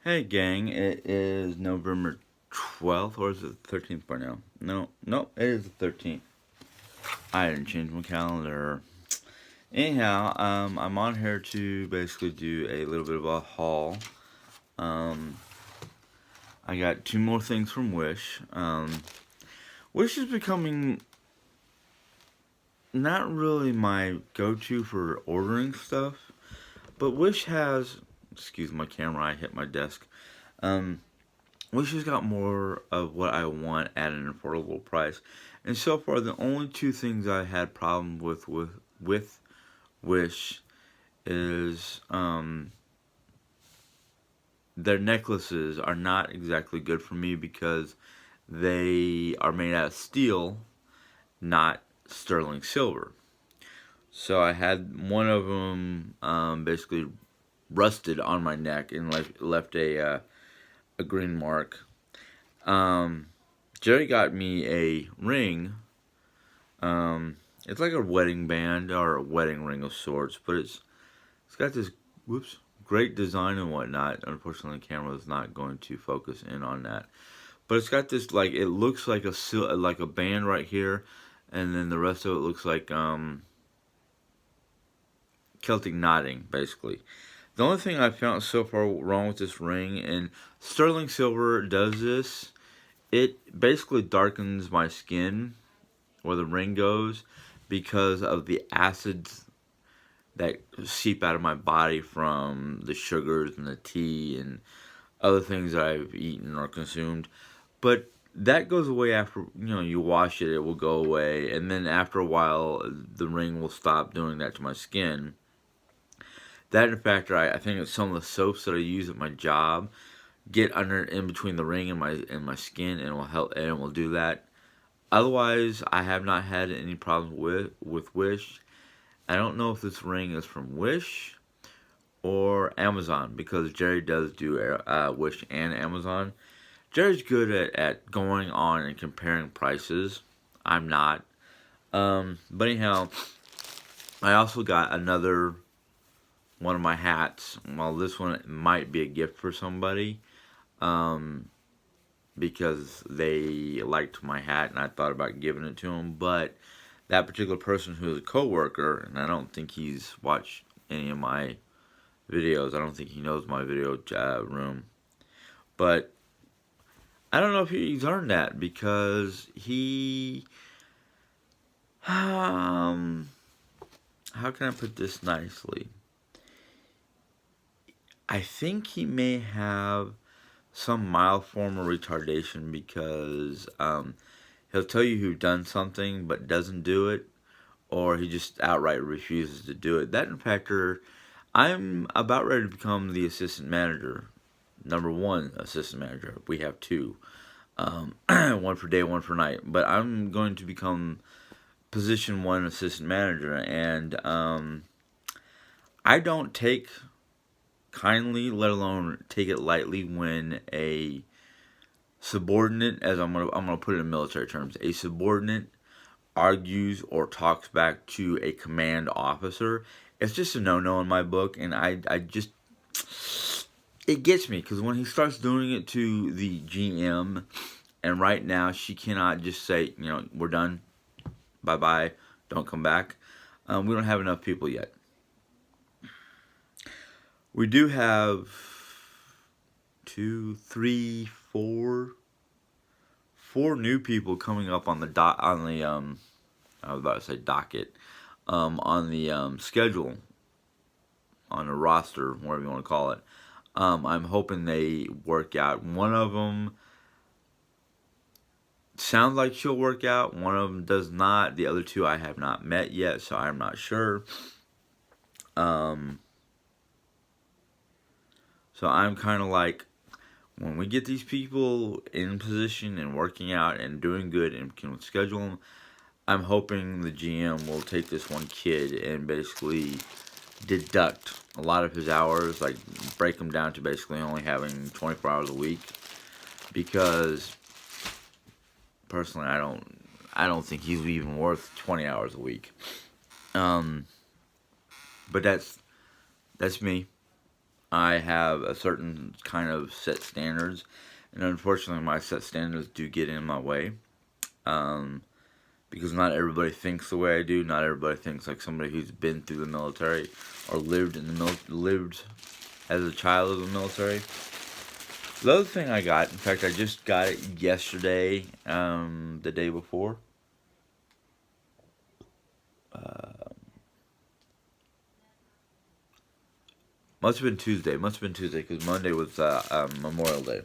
Hey gang, it is November 12th, or is it the 13th by now? No, it is the 13th. I didn't change my calendar. Anyhow, I'm on here to basically do a little bit of a haul. Um, I got two more things from Wish. Wish is becoming not really my go-to for ordering stuff, but Wish has, excuse my camera, I hit my desk. Um, Wish has got more of what I want at an affordable price. And so far, the only two things I had problem with Wish is their necklaces are not exactly good for me because they are made out of steel, not sterling silver. So I had one of them basically rusted on my neck and left a green mark. Um, Jerry got me a ring. It's like a wedding band or a wedding ring of sorts, but it's got this great design and whatnot. Unfortunately, the camera is not going to focus in on that. But it's got this it looks like a band right here, and then the rest of it looks like Celtic knotting basically. The only thing I found so far wrong with this ring, and sterling silver does this, it basically darkens my skin where the ring goes because of the acids that seep out of my body from the sugars and the tea and other things that I've eaten or consumed. But that goes away after you wash it, it will go away, and then after a while the ring will stop doing that to my skin. That in fact, I think it's some of the soaps that I use at my job get under in between the ring and my skin, and it will help, and it will do that. Otherwise, I have not had any problems with Wish. I don't know if this ring is from Wish or Amazon because Jerry does do Wish and Amazon. Jerry's good at going on and comparing prices. I'm not. But anyhow, I also got another one of my hats. Well, this one might be a gift for somebody. Um, because they liked my hat and I thought about giving it to them. But that particular person who is a coworker, and I don't think he's watched any of my videos. I don't think he knows my video room. But I don't know if he's earned that because he, how can I put this nicely? I think he may have some mild form of retardation because he'll tell you who's done something but doesn't do it, or he just outright refuses to do it. That in fact, I'm about ready to become the assistant manager, number one assistant manager. We have two, one for day, one for night. But I'm going to become position one assistant manager, and I don't take kindly, let alone take it lightly, when a subordinate, as I'm gonna put it in military terms, a subordinate argues or talks back to a command officer. It's just a no-no in my book, and I just, it gets me because when he starts doing it to the GM, and right now she cannot just say, we're done, bye-bye, don't come back. We don't have enough people yet. We do have two, three, four new people coming up on the I was about to say docket, on the schedule, on the roster, whatever you want to call it. I'm hoping they work out. One of them sounds like she'll work out. One of them does not. The other two I have not met yet, so I'm not sure. So I'm kind of like, when we get these people in position and working out and doing good and can schedule them, I'm hoping the GM will take this one kid and basically deduct a lot of his hours, like break them down to basically only having 24 hours a week. Because personally, I don't think he's even worth 20 hours a week. But that's me. I have a certain kind of set standards, and unfortunately, my set standards do get in my way. Um, because not everybody thinks the way I do. Not everybody thinks like somebody who's been through the military or lived in the lived as a child of the military. The other thing I got, in fact, I just got it yesterday, the day before. Must have been Tuesday. Must have been Tuesday because Monday was Memorial Day.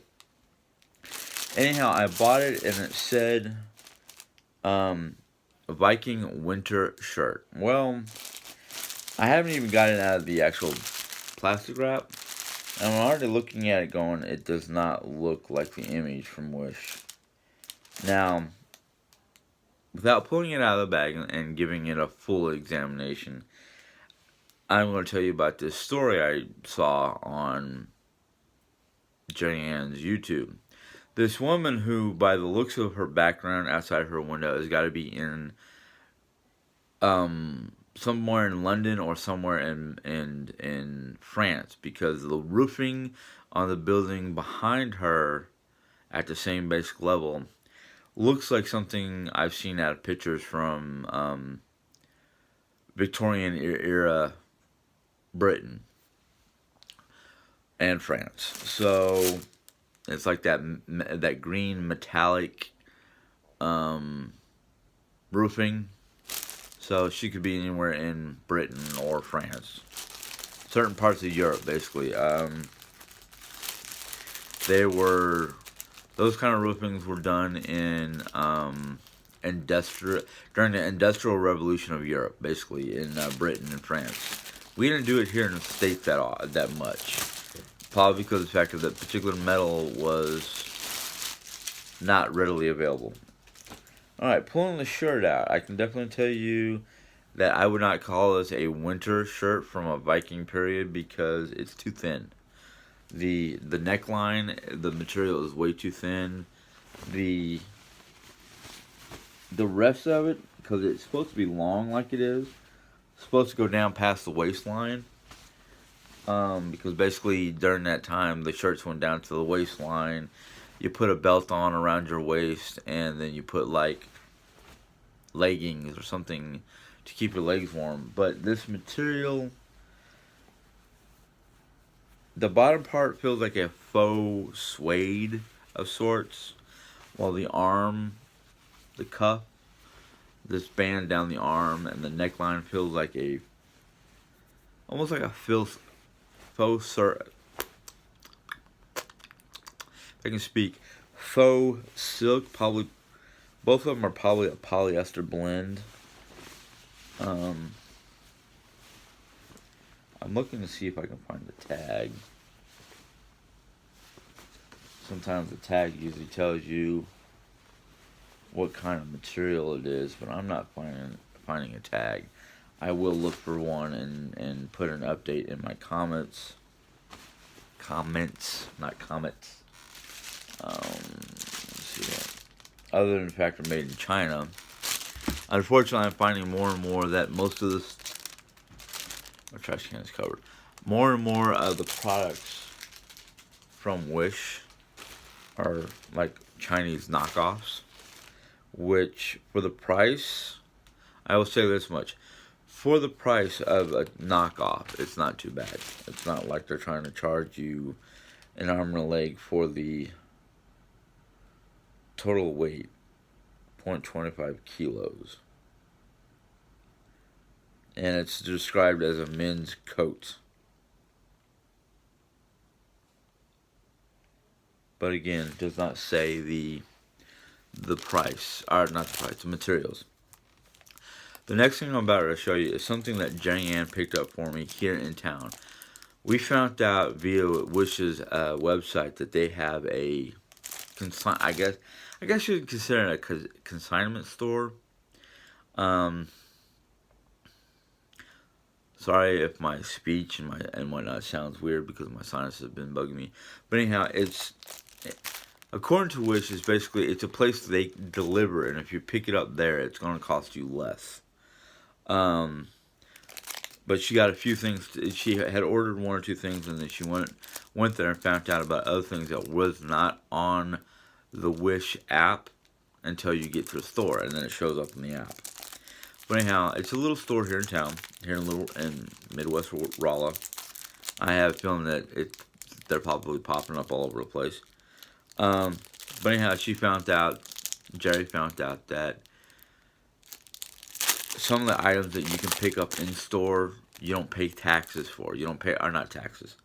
Anyhow, I bought it and it said Viking winter shirt. Well, I haven't even got it out of the actual plastic wrap. And I'm already looking at it going, it does not look like the image from Wish. Now, without pulling it out of the bag and giving it a full examination, I'm going to tell you about this story I saw on Jenny Ann's YouTube. This woman who, by the looks of her background outside her window, has got to be in somewhere in London or somewhere in France, because the roofing on the building behind her at the same basic level looks like something I've seen out of pictures from Victorian era Britain and France. So it's like that green metallic roofing. So she could be anywhere in Britain or France, certain parts of Europe, basically. They were those kind of roofings were done in during the Industrial Revolution of Europe, basically in Britain and France. We didn't do it here in the States that much, probably because of the fact that that particular metal was not readily available. All right, pulling the shirt out, I can definitely tell you that I would not call this a winter shirt from a Viking period because it's too thin. The neckline, the material is way too thin. The rest of it, because it's supposed to be long like it is, supposed to go down past the waistline. Because basically during that time the shirts went down to the waistline. You put a belt on around your waist, and then you put like leggings or something to keep your legs warm. But this material, the bottom part feels like a faux suede of sorts, while the arm, the cuff, this band down the arm, and the neckline feels like almost like a faux if I can speak, faux silk. Probably both of them are probably a polyester blend. I'm looking to see if I can find the tag. Sometimes the tag usually tells you what kind of material it is, but I'm not finding a tag. I will look for one and put an update in my comments. Not comments. Let's see that. Other than the fact they're made in China, unfortunately, I'm finding more and more that most of this, our trash can is covered. More and more of the products from Wish are like Chinese knockoffs, which for the price, I will say this much. For the price of a knockoff, it's not too bad. It's not like they're trying to charge you an arm and a leg for the total weight, 0.25 kilos. And it's described as a men's coat. But again, it does not say the price, or not the price, the materials. The next thing I'm about to show you is something that Jenny Ann picked up for me here in town. We found out via Wish's website that they have a I guess you could consider it a consignment store. Sorry if my speech and whatnot sounds weird because my sinuses have been bugging me. But anyhow, it's according to Wish, it's a place they deliver, and if you pick it up there, it's going to cost you less. But she got a few things. She had ordered one or two things, and then she went there and found out about other things that was not on the Wish app until you get to the store, and then it shows up in the app. But anyhow, it's a little store here in town, here in Midwest Rolla. I have a feeling that they're probably popping up all over the place. But anyhow, Jerry found out that some of the items that you can pick up in store, you don't pay taxes for. You don't pay, or not taxes.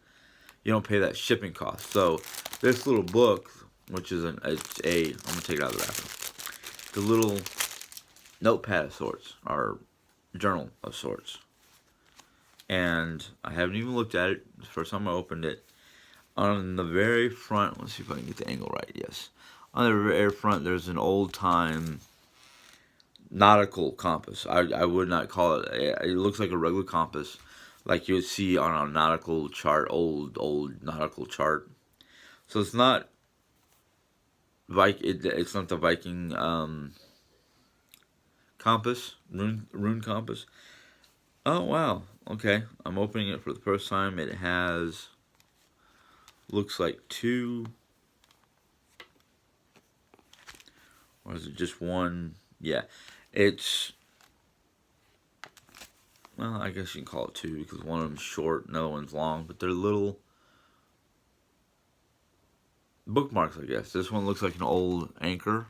You don't pay that shipping cost. So this little book, which is I'm gonna take it out of the wrapper. The little notepad of sorts, or journal of sorts. And I haven't even looked at it. The first time I opened it, on the very front, let's see if I can get the angle right. Yes, on the very front, there's an old time nautical compass. I would not call it. It looks like a regular compass, like you would see on a nautical chart, old nautical chart. So it's not It's not the Viking compass, rune compass. Oh wow. Okay, I'm opening it for the first time. It looks like two, or is it just one? Yeah, it's, well, I guess you can call it two because one of them's short, another one's long, but they're little bookmarks, I guess. This one looks like an old anchor.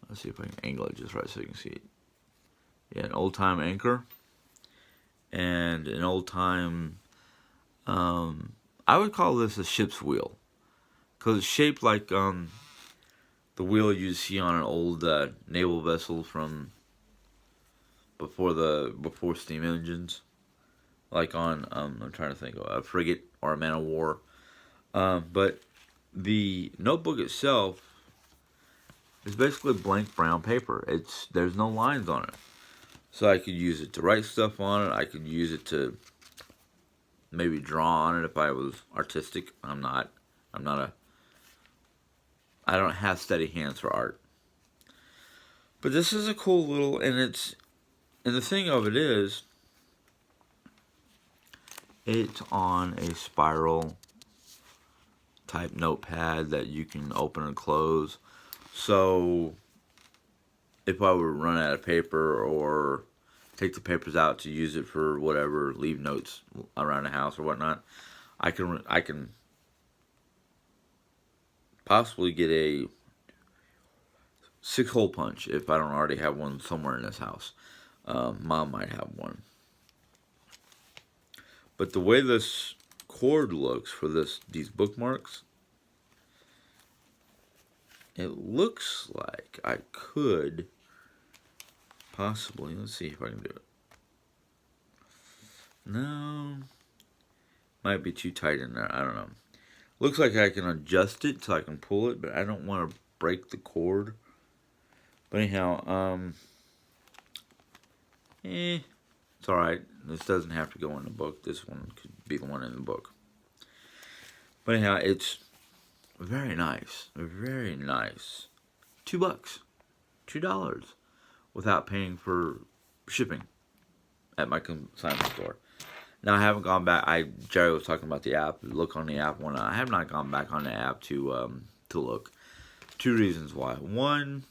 Let's see if I can angle it just right so you can see it. Yeah, an old time anchor. And an old time, I would call this a ship's wheel. Because it's shaped like the wheel you see on an old naval vessel from before steam engines. Like on, I'm trying to think, of a frigate or a man of war. But the notebook itself is basically blank brown paper. There's no lines on it. So I could use it to write stuff on it. I could use it to maybe draw on it if I was artistic. I'm not I don't have steady hands for art. But this is a cool little, and the thing of it is, it's on a spiral type notepad that you can open and close. So if I were to run out of paper or take the papers out to use it for whatever, leave notes around the house or whatnot, I can possibly get a 6-hole punch if I don't already have one somewhere in this house. Mom might have one. But the way this cord looks for these bookmarks, it looks like I could possibly, let's see if I can do it. No, might be too tight in there. I don't know. Looks like I can adjust it so I can pull it, but I don't want to break the cord. But anyhow, it's alright. This doesn't have to go in the book. This one could be the one in the book. But anyhow, it's very nice. Very nice. $2. $2. Without paying for shipping at my consignment store. Now, I haven't gone back. Jerry was talking about the app. Look on the app one. I have not gone back on the app to look. 2 reasons why. One,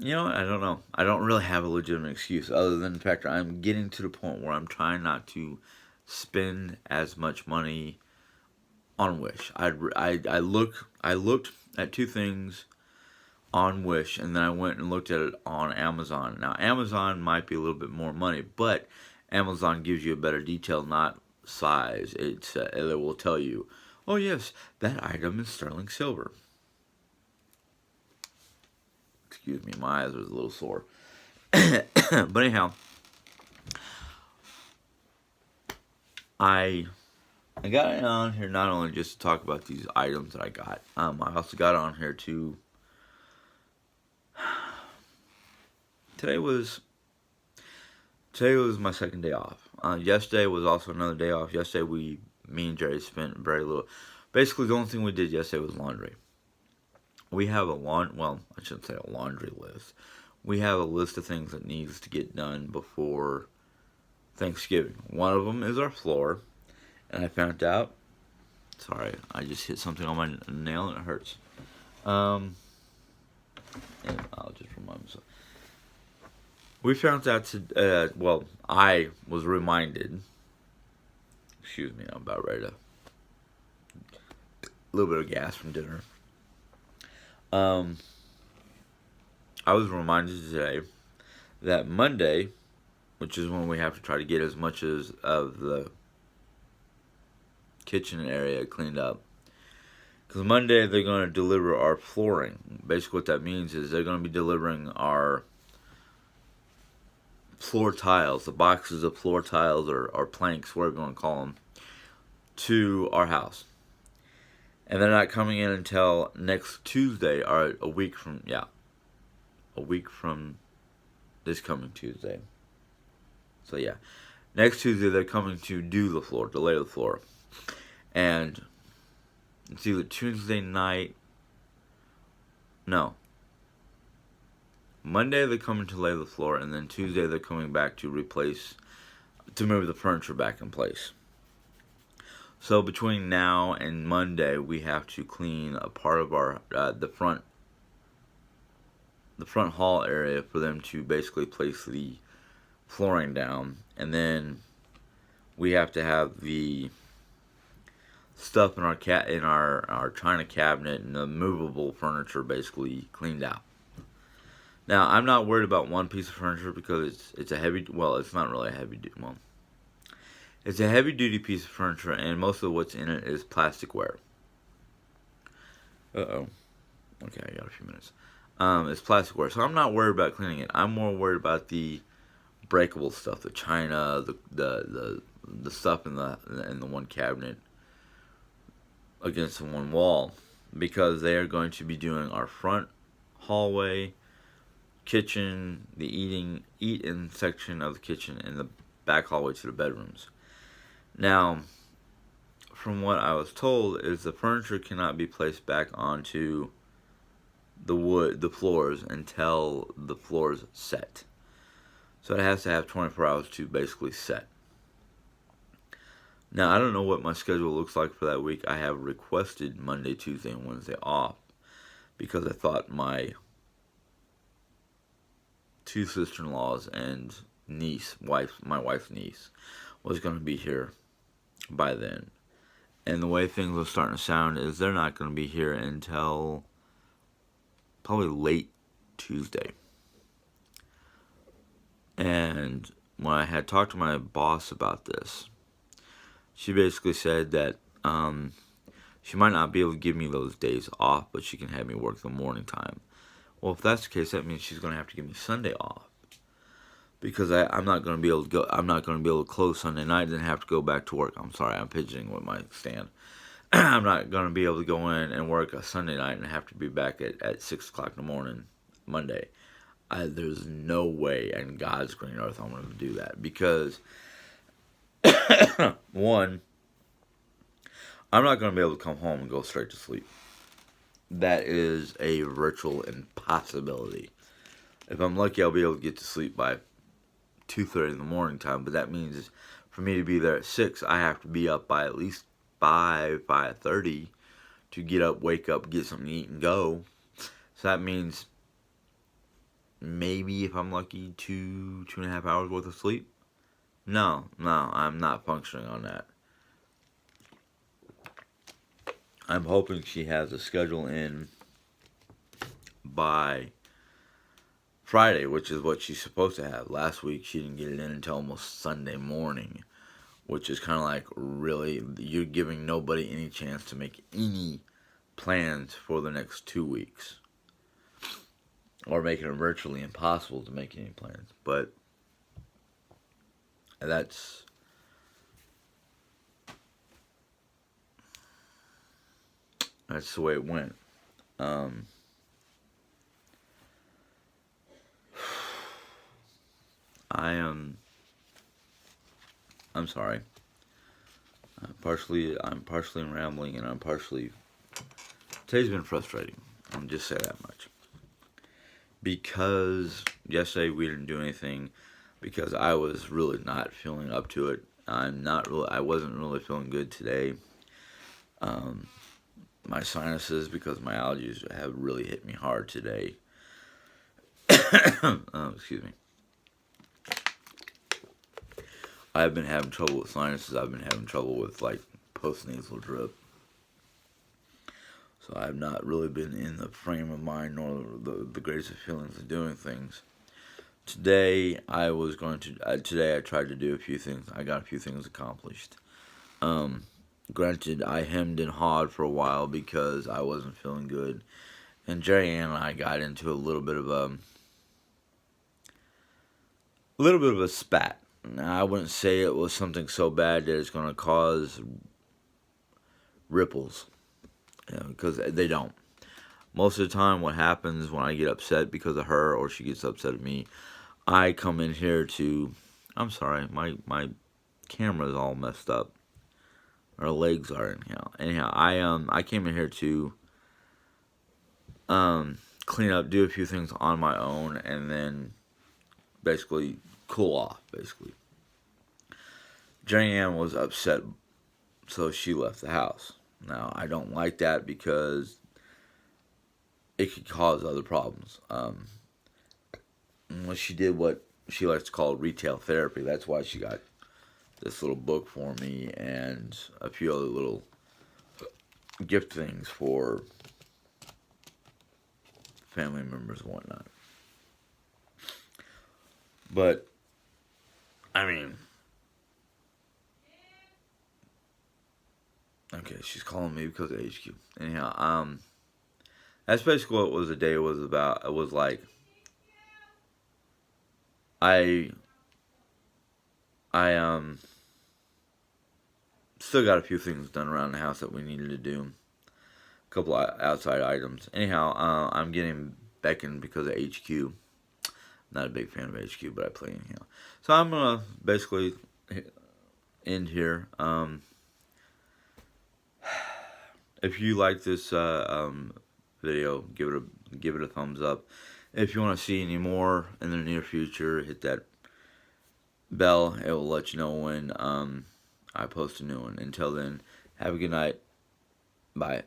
I don't know. I don't really have a legitimate excuse other than the fact that I'm getting to the point where I'm trying not to spend as much money on Wish. I looked at 2 things on Wish, and then I went and looked at it on Amazon. Now, Amazon might be a little bit more money, but Amazon gives you a better detail, not size. It will tell you, oh yes, that item is sterling silver. Excuse me, my eyes are a little sore. But anyhow, I got it on here not only just to talk about these items that I got. I also got on here to. Today was my second day off. Yesterday was also another day off. Yesterday me and Jerry spent very little. Basically, the only thing we did yesterday was laundry. We have well, I shouldn't say a laundry list. we have a list of things that needs to get done before Thanksgiving. One of them is our floor, and I found out. Sorry, I just hit something on my nail and it hurts. And I'll just remind myself. We found out well, I was reminded. Excuse me, I'm about ready to. A little bit of gas from dinner. I was reminded today that Monday, which is when we have to try to get as much as of the kitchen area cleaned up. Because Monday they're going to deliver our flooring. Basically what that means is they're going to be delivering our floor tiles, the boxes of floor tiles or planks, whatever you want to call them, to our house. And they're not coming in until next Tuesday, or a week from this coming Tuesday. So yeah, next Tuesday they're coming to do the floor, to lay the floor. And it's either Tuesday night, no. Monday they're coming to lay the floor, and then Tuesday they're coming back to move the furniture back in place. So between now and Monday, we have to clean a part of our the front hall area for them to basically place the flooring down, and then we have to have the stuff in our china cabinet and the movable furniture basically cleaned out. Now, I'm not worried about one piece of furniture because it's a heavy. Well, it's not really a heavy. Well, it's a heavy-duty piece of furniture, and most of what's in it is plasticware. Uh-oh. Okay, I got a few minutes. It's plasticware, so I'm not worried about cleaning it. I'm more worried about the breakable stuff, the china, the stuff in the one cabinet against the one wall, because they are going to be doing our front hallway, kitchen, the eat-in section of the kitchen, and the back hallway to the bedrooms. Now, from what I was told, is the furniture cannot be placed back onto the floors until the floors set. So it has to have 24 hours to basically set. Now, I don't know what my schedule looks like for that week. I have requested Monday, Tuesday, and Wednesday off because I thought my two sister-in-laws and my wife's niece, was going to be here by then. And the way things are starting to sound is they're not going to be here until probably late Tuesday. And when I had talked to my boss about this, she basically said that she might not be able to give me those days off, but she can have me work the morning time. Well, if that's the case, that means she's going to have to give me Sunday off, because I'm not going to be able to go. I'm not going to be able to close Sunday night and then have to go back to work. I'm sorry, I'm fidgeting with my stand. I'm not going to be able to go in and work a Sunday night and have to be back at 6 o'clock in the morning Monday. There's no way in God's green earth I'm going to do that, because one, I'm not going to be able to come home and go straight to sleep. That is a virtual impossibility. If I'm lucky, I'll be able to get to sleep by 2:30 in the morning time, but that means for me to be there at 6, I have to be up by at least 5:30 to get up, wake up, get something to eat, and go. So that means maybe, if I'm lucky, 2.5 hours worth of sleep. No, I'm not functioning on that. I'm hoping she has a schedule in by Friday, which is what she's supposed to have. Last week, she didn't get it in until almost Sunday morning, which is kind of like, really, you're giving nobody any chance to make any plans for the next 2 weeks, or making it virtually impossible to make any plans. But that's the way it went. I'm sorry. I'm partially rambling, and today's been frustrating. I'll just say that much. because yesterday we didn't do anything because I was really not feeling up to it. I wasn't really feeling good today. Um, my sinuses, because my allergies have really hit me hard today. Excuse me. I've been having trouble with sinuses. I've been having trouble with like post-nasal drip. So I've not really been in the frame of mind nor the greatest of feelings of doing things. Today today I tried to do a few things. I got a few things accomplished. Um, Granted, I hemmed and hawed for a while because I wasn't feeling good, and Jerry and I got into a little bit of a spat. Now, I wouldn't say it was something so bad that it's going to cause ripples, because they don't. Most of the time, what happens when I get upset because of her or she gets upset at me, I come in here to. I'm sorry, my camera is all messed up. Our legs are anyhow. I came in here to clean up, do a few things on my own, and then basically cool off. Basically, Jenny Ann was upset, so she left the house. Now I don't like that because it could cause other problems. She did what she likes to call retail therapy. That's why she got this little book for me and a few other little gift things for family members and whatnot. But I mean, okay, she's calling me because of HQ. Anyhow, that's basically what the day was about. It was like I I still got a few things done around the house that we needed to do. A couple of outside items. Anyhow, I'm getting beckoned because of HQ. Not a big fan of HQ, but I play anyhow. So I'm gonna basically end here. If you like this video, give it a thumbs up. If you want to see any more in the near future, hit that bell. It will let you know when I post a new one. Until then, have a good night. Bye.